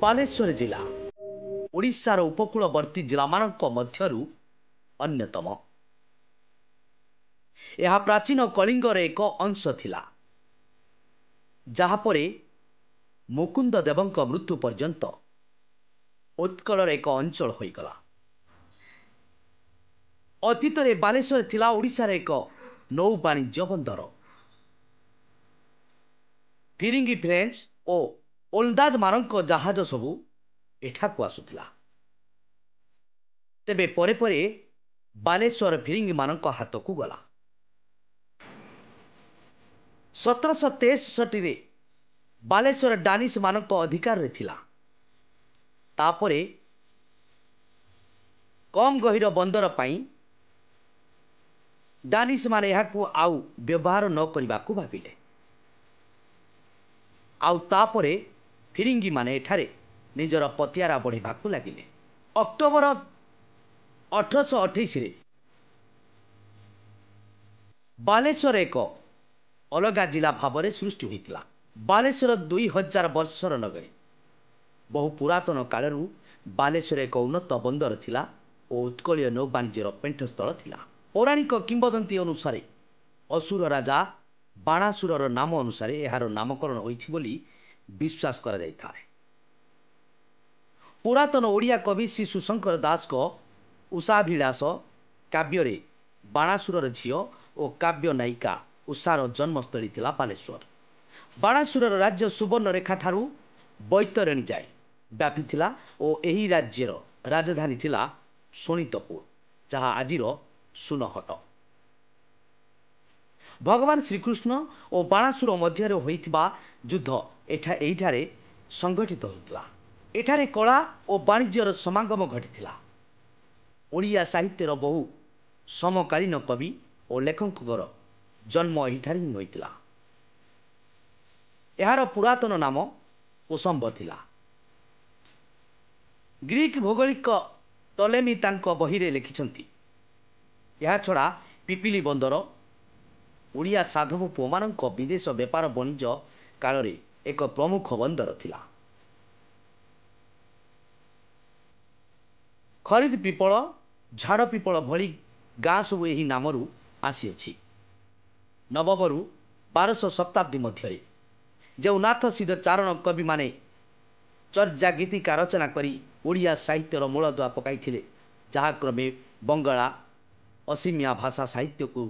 बालेश्वर जिला ओडिशार उपकूलवर्ती जिलामानक मध्यरु अन्यतम। यह प्राचीन कलिंगर एक अंश थिला, जहाँपरे मुकुंद देवंक मृत्यु पर्यंत उत्कलर एक अंचल होइगला। अतीत रे बालेश्वर थिला ओडिशार एक नौ वाणिज्य बंदर। फिरिंगी फ्रेंच और ओल्दाज मानक जहाज सबू एठाकू आसुथिला। तेबे परे परे बालेश्वर फिरिंगी मानक हाथकू गला। 1763 रे बालेश्वर डानिश मानक अधिकार रे थिला। तापरे कम गहिर बंदर पाई डानिश माने यहाकू आउ व्यवहार न करबाकू भाबिले। आउ तापरे फिरिंगी माने एठारे निजर पतियारा बढ़ेबाकू लागिले। अक्टोबर 1828 रे बालेश्वर एक अलगा जिला भाव सृष्टि होता। बालेश्वर 2000 वर्षर नगरी। बहु पुरातन कालरू बालेश्वर एक उन्नत बंदर थिला और उत्कलीय नौवाणिज्यर पेंठस्थल थिला। पौराणिक किंवदंती अनुसार असुर राजा बाणासुरर नाम अनुसार यार नामकरण होइछि बोली विश्वास करा जाय था। पुरातन ओडिया कवि श्री सुशंकर दास को उषाभिलाष काव्य रे बाणासुरर झियो और काव्य नायिका उषार जन्मस्थली थिला बालेश्वर। बाणासुरर राज्य सुवर्ण रेखा ठारू बैतरणी जाए व्यापी थिला और एही राज्यर राजधानी थिला शोणितपुर, जहाँ आजिर सुनहट। भगवान श्रीकृष्ण और बाणासुर मध्य होइथिबा युद्ध एठारे संगठित होइतिला। एठारे कला और वाणिज्यर समागम घटिथिला। ओडिया साहित्यर बहु समकालीन कवि और लेखकଙ୍କର जन्म एठारे होइतिला। एहार पुरातन नाम कोसंब थिला। ग्रीक भौगोलिक टलेमी तांको बहिरे लिखिछंती। यह छड़ा पिपिली बंदर ओडिया साधव पुओमानंक विदेश व्यापार वाणिज्य काल रे एक प्रमुख बंदर थिला। खरीद पिपल झाड़ पिपल भली गाँ सब यही नामरू आसीअछि। नवमरु 1200 शताब्दी मध्य जो नाथ सिद्ध चारण कवि माने चर्चा गीतिका रचना करी ओडिया साहित्यर मूलदुआ पकाइथिले, जहा क्रमे बंगला असीमिया भाषा साहित्य को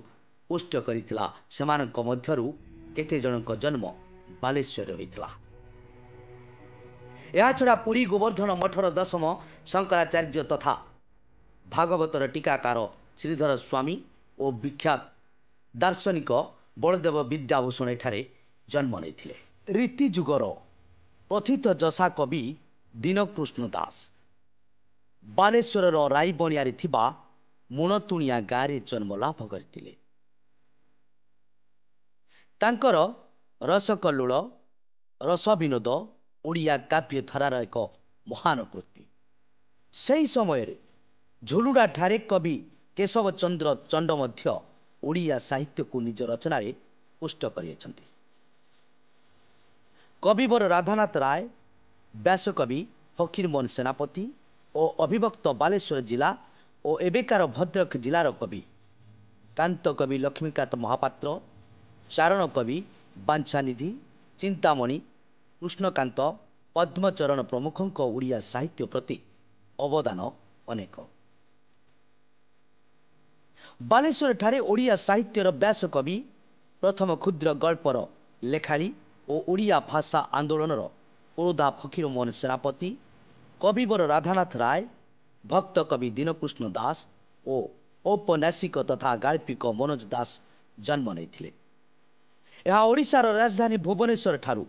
पुष्ट करिथिला। सेमानक मध्यरु केते जनक जन्म बालेश्वर होइथिला। यह छड़ा पुरी गोवर्धन मठर दशम शंकराचार्य तथा भागवतर टीकाकार श्रीधर स्वामी और विख्यात दार्शनिक बलदेव विद्याभूषण एठारे जन्म नेथिले। रीति जुगर प्रथित जसा कवि दीनकृष्ण दास बालेश्वर राईबणियारे थिबा मुणतुणिया गाँव जन्म लाभ करथिले। तांकर रसकल्लोल रस विनोद ओडिया काव्य धारार एक महान कृति। सही समय झुलुडा ठारे कवि केशव चंद्र चंड मध्य ओडिया साहित्य को निज रचना पुष्ट करियछंती। कविवर राधानाथ राय, व्यासकवि फकीरमोहन सेनापति और अभिभक्त बालेश्वर जिला और एबेकार भद्रक जिलार कवि कांत कवि लक्ष्मीकांत महापात्र, चारण कवि बांछानिधि, चिंतामणि, कृष्णकांत, पद्मचरण प्रमुखों ओडिया साहित्य प्रति अवदान अनेक। बालेश्वर ठारे ओडिया साहित्यर व्यासकवि प्रथम क्षुद्र गल्पर लेखाड़ी और ओडिया भाषा आंदोलनर पुरोधा फकीरमोहन सेनापति, कविवर राधानाथ राय, भक्त कवि दीनकृष्ण दास और औपन्यासिक तथा गाल्पिक मनोज दास जन्म नेथिले। यह ओडिशार राजधानी भुवनेश्वर ठारू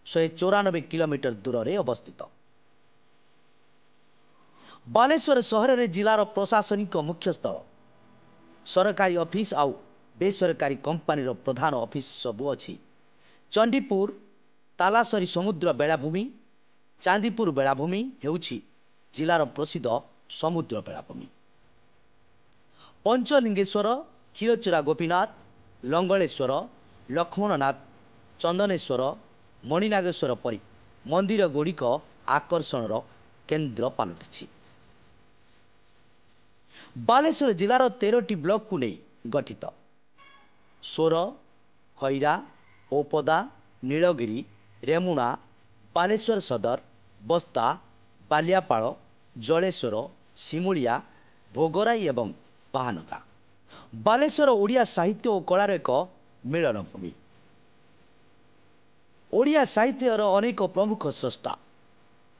194 किलोमीटर दूर रे अवस्थित। बालेश्वर सहर रे जिलार प्रशासनिक मुख्य स्थल, सरकारी ऑफिस आउ बेसरकारी कंपानी रो प्रधान ऑफिस सबू अछि। चंडीपुर तालासरी समुद्र बेलाभूमि, चांदीपुर बेलाभूमि हेउछि जिलार प्रसिद्ध समुद्र बेलाभूमि। पंचलिंगेश्वर, क्षीरचोरा गोपीनाथ, लंगलेश्वर, लक्ष्मणनाथ, चंदनेश्वर, मणिनागेश्वर परी मंदिर गुड़िक ଆକର୍ଷଣର କେନ୍ଦ୍ର ପାଲଟିଛି। ବାଲେଶ୍ୱର ଜିଲ୍ଲାର 13ଟି ବ୍ଲକକୁ ନେଇ ଗଠିତ। ସୋର, ଖଇରା, ଔପଦା, ନୀଳଗିରି, ରେମୁଣା, ବାଲେଶ୍ୱର ସଦର, ବସ୍ତା, ବାଲିଆପାଳ, ଜଳେଶ୍ୱର, ଶିମୁଳିଆ, ଭୋଗରାଇ ଏବଂ ବାହାନଗା। ବାଲେଶ୍ୱର ଓଡ଼ିଆ ସାହିତ୍ୟ ଓ କଳାର ଏକ ମିଳନ ଭୂମି। ଓଡ଼ିଆ ସାହିତ୍ୟର ଅନେକ ପ୍ରମୁଖ ସ୍ରଷ୍ଟା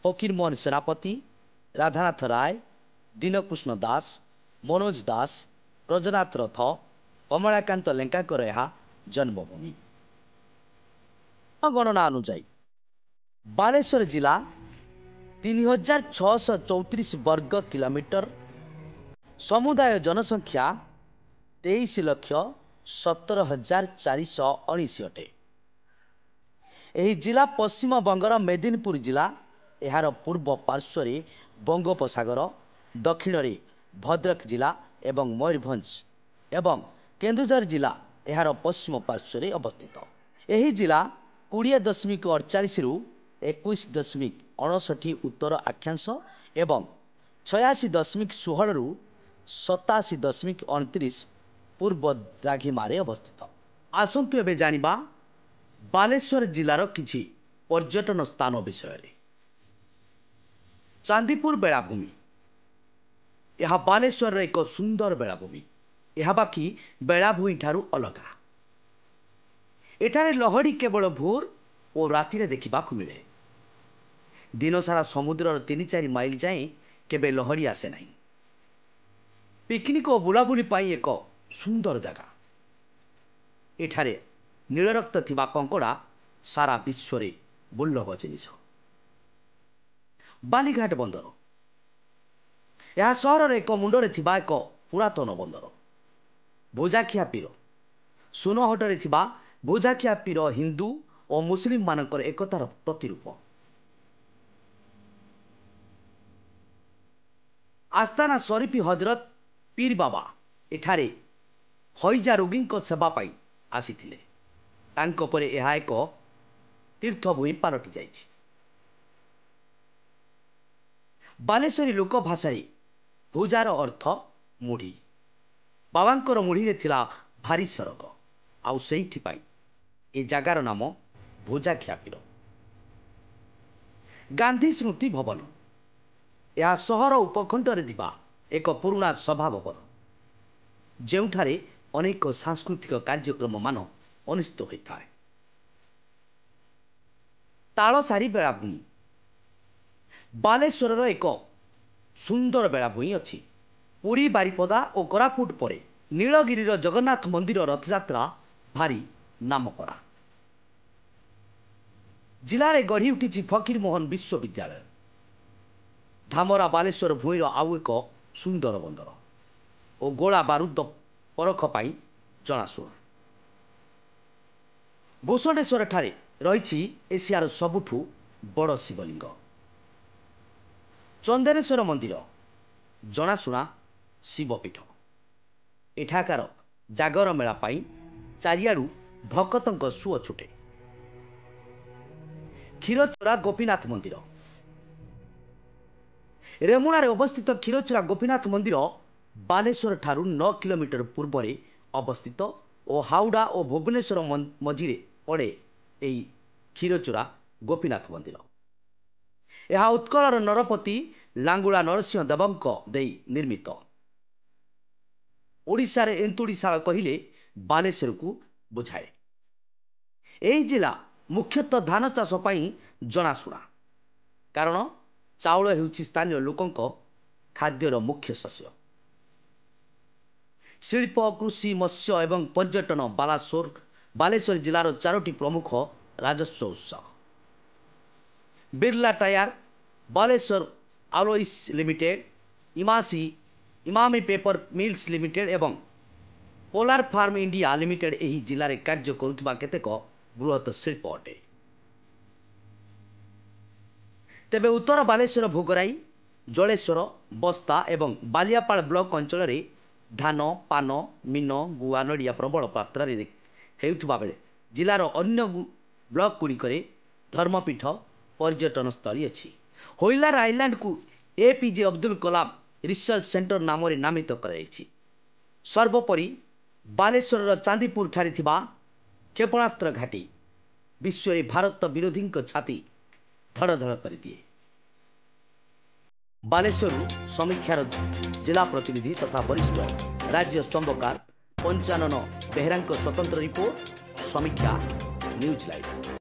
ଫକୀରମୋହନ ସେନାପତି, ରାଧାନାଥ ରାୟ, ଦୀନକୃଷ୍ଣ ଦାସ, ମନୋଜ ଦାସ, ବ୍ରଜନାଥ ରଥ, କମଳାକାନ୍ତ ଲେଙ୍କାଙ୍କର ଏହା ଜନ୍ମଭୂମି। ଗଣନା ଅନୁଯାୟୀ ବାଲେଶ୍ୱର ଜିଲ୍ଲା 3634 ବର୍ଗ କିଲୋମିଟର, ସମୁଦାୟ ଜନସଂଖ୍ୟା 23,17,419 ଅଟେ। ଏହି ଜିଲ୍ଲା ପଶ୍ଚିମବଙ୍ଗର ମେଦିନୀପୁର ଜିଲ୍ଲା, ଏହାର ପୂର୍ବ ପାର୍ଶ୍ୱରେ ବଙ୍ଗୋପସାଗର, ଦକ୍ଷିଣରେ ଭଦ୍ରକ ଜିଲ୍ଲା ଏବଂ ମୟୂରଭଞ୍ଜ ଏବଂ କେନ୍ଦୁଝର ଜିଲ୍ଲା ଏହାର ପଶ୍ଚିମ ପାର୍ଶ୍ୱରେ ଅବସ୍ଥିତ। ଏହି ଜିଲ୍ଲା 20.48ରୁ 21.59 ଉତ୍ତର ଅକ୍ଷାଂଶ ଏବଂ 86.16ରୁ 87.29 ପୂର୍ବ ଦ୍ରାଘିମାରେ ଅବସ୍ଥିତ। ଆସନ୍ତୁ ଏବେ ଜାଣିବା ବାଲେଶ୍ୱର ଜିଲ୍ଲାର କିଛି ପର୍ଯ୍ୟଟନ ସ୍ଥାନ ବିଷୟରେ। ଚାନ୍ଦିପୁର ବେଳାଭୂମି। ଏହା ବାଲେଶ୍ୱରର ଏକ ସୁନ୍ଦର ବେଳାଭୂମି। ଏହା ବାକି ବେଳାଭୂମି ଠାରୁ ଅଲଗା। ଏଠାରେ ଲହଡ଼ି କେବଳ ଭୋର ଓ ରାତିରେ ଦେଖିବାକୁ ମିଳେ। ଦିନସାରା ସମୁଦ୍ରର 3-4 ମାଇଲ ଯାଏଁ କେବେ ଲହଡ଼ି ଆସେ ନାହିଁ। ପିକନିକ୍ ଓ ବୁଲାବୁଲି ପାଇଁ ଏକ ସୁନ୍ଦର ଜାଗା। ଏଠାରେ ନୀଳରକ୍ତ ଥିବା କଙ୍କଡ଼ା ସାରା ବିଶ୍ୱରେ ଦୁର୍ଲଭ ଜିନିଷ। ବାଲିଘାଟ ବନ୍ଦର। ଏହା ସହରର ଏକ ମୁଣ୍ଡରେ ଥିବା ଏକ ପୁରାତନ ବନ୍ଦର। ଭୋଜାଖିଆ ପୀର। ସୁନହଟରେ ଥିବା ଭୋଜାଖିଆ ପୀର ହିନ୍ଦୁ ଓ ମୁସଲିମ ମାନଙ୍କର ଏକତାର ପ୍ରତିରୂପ। ଆସ୍ତାନା ଶରୀଫ ହଜରତ ପୀର ବାବା ଏଠାରେ ହଇଜା ରୋଗୀଙ୍କ ସେବା ପାଇଁ ଆସିଥିଲେ। ତାଙ୍କ ପରେ ଏହା ଏକ ତୀର୍ଥଭୂମି ପାଲଟି ଯାଇଛି। ବାଲେଶ୍ୱରୀ ଲୋକ ଭାଷାରେ ଭୋଜାର ଅର୍ଥ ମୁଢ଼ି। ବାବାଙ୍କର ମୁଢ଼ିରେ ଥିଲା ଭାରି ସରଗ, ଆଉ ସେଇଥିପାଇଁ ଏ ଜାଗାର ନାମ ଭୋଜାଖିଆ ପୀର। ଗାନ୍ଧୀ ସ୍ମୃତି ଭବନ। ଏହା ସହର ଉପକଣ୍ଠରେ ଥିବା ଏକ ପୁରୁଣା ସଭା ଭବନ, ଯେଉଁଠାରେ ଅନେକ ସାଂସ୍କୃତିକ କାର୍ଯ୍ୟକ୍ରମ ମାନ ଅନୁଷ୍ଠିତ ହୋଇଥାଏ। ତାଳସାରୀ ବେଳାଭୂମି। ବାଲେଶ୍ୱରର ଏକ ସୁନ୍ଦର ବେଳାଭୂମି ଅଛି। ପୁରୀ, ବାରିପଦା ଓ କୋରାପୁଟ ପରେ ନୀଳଗିରିର ଜଗନ୍ନାଥ ମନ୍ଦିର ରଥଯାତ୍ରା ଭାରି ନାମକରା। ଜିଲ୍ଲାରେ ଗଢ଼ି ଉଠିଛି ଫକୀରମୋହନ ବିଶ୍ୱବିଦ୍ୟାଳୟ। ଧାମରା ବାଲେଶ୍ୱର ଭୂଇଁର ଆଉ ଏକ ସୁନ୍ଦର ବନ୍ଦର ଓ ଗୋଳା ବାରୁଦ ପରଖ ପାଇଁ ଜଣାଶୁଣା। ଭୂଷଣେଶ୍ୱର ଠାରେ ରହିଛି ଏସିଆର ସବୁଠୁ ବଡ଼ ଶିବଲିଙ୍ଗ। ଚନ୍ଦନେଶ୍ୱର ମନ୍ଦିର ଜଣାଶୁଣା ଶିବପୀଠ। ଏଠାକାର ଜାଗର ମେଳା ପାଇଁ ଚାରିଆଡ଼ୁ ଭକ୍ତଙ୍କ ସୁଅ ଛୁଟେ। କ୍ଷୀରଚୋରା ଗୋପୀନାଥ ମନ୍ଦିର। ରେମୁଣାରେ ଅବସ୍ଥିତ କ୍ଷୀରଚୋରା ଗୋପୀନାଥ ମନ୍ଦିର ବାଲେଶ୍ୱର ଠାରୁ 9 କିଲୋମିଟର ପୂର୍ବରେ ଅବସ୍ଥିତ ଓ ହାଉଡ଼ା ଓ ଭୁବନେଶ୍ୱର ମଝିରେ ପଡ଼େ ଏହି କ୍ଷୀରଚୋରା ଗୋପୀନାଥ ମନ୍ଦିର। ଏହା ଉତ୍କଳର ନରପତି ଲାଙ୍ଗୁଳା ନରସିଂହ ଦେବଙ୍କ ଦେଇ ନିର୍ମିତ। ଓଡ଼ିଶାରେ ଏନ୍ତୁଡ଼ିଶାଳ କହିଲେ ବାଲେଶ୍ୱରକୁ ବୁଝାଏ। ଏହି ଜିଲ୍ଲା ମୁଖ୍ୟତଃ ଧାନ ଚାଷ ପାଇଁ ଜଣାଶୁଣା, କାରଣ ଚାଉଳ ହେଉଛି ସ୍ଥାନୀୟ ଲୋକଙ୍କ ଖାଦ୍ୟର ମୁଖ୍ୟ ଶସ୍ୟ। ଶିଳ୍ପ, କୃଷି, ମତ୍ସ୍ୟ ଏବଂ ପର୍ଯ୍ୟଟନ ବାଲେଶ୍ୱର ଜିଲ୍ଲାର 4ଟି ପ୍ରମୁଖ ରାଜସ୍ୱ ଉତ୍ସ। Birla tyre, Balasore alloys limited, Emami paper mills limited ଏବଂ ପୋଲାର ଫାର୍ମ ଇଣ୍ଡିଆ ଲିମିଟେଡ ଏହି ଜିଲ୍ଲାରେ କାର୍ଯ୍ୟ କରୁଥିବା କେତେକ ବୃହତ ଶିଳ୍ପ ଅଟେ। ତେବେ ଉତ୍ତର ବାଲେଶ୍ୱର ଭୋଗରାଇ, ଜଳେଶ୍ୱର, ବସ୍ତା ଏବଂ ବାଲିଆପାଳ ବ୍ଲକ ଅଞ୍ଚଳରେ ଧାନ, ପାନ, ମିନ, ଗୁଆ, ନଡ଼ିଆ ପ୍ରବଳ ମାତ୍ରାରେ ହେଉଥିବା ବେଳେ ଜିଲ୍ଲାର ଅନ୍ୟ ବ୍ଲକ ଗୁଡ଼ିକରେ ଧର୍ମପୀଠ, ପର୍ଯ୍ୟଟନସ୍ଥଳୀ ଅଛି। होइलार आइलैंड को APJ Abdul Kalam research centre नाम नामित कर सर्वोपरि बालेश्वर चांदीपुर ठारे थिबा क्षेपणास्त्र घाटी विश्व भारत विरोधी छाती धड़ धड़ कर दिए। बालेश्वर समीक्षार जिला प्रतिनिधि तथा वरिष्ठ राज्य स्तंभकार पंचानन बेहरा स्वतंत्र रिपोर्ट समीक्षा न्यूज लाइव।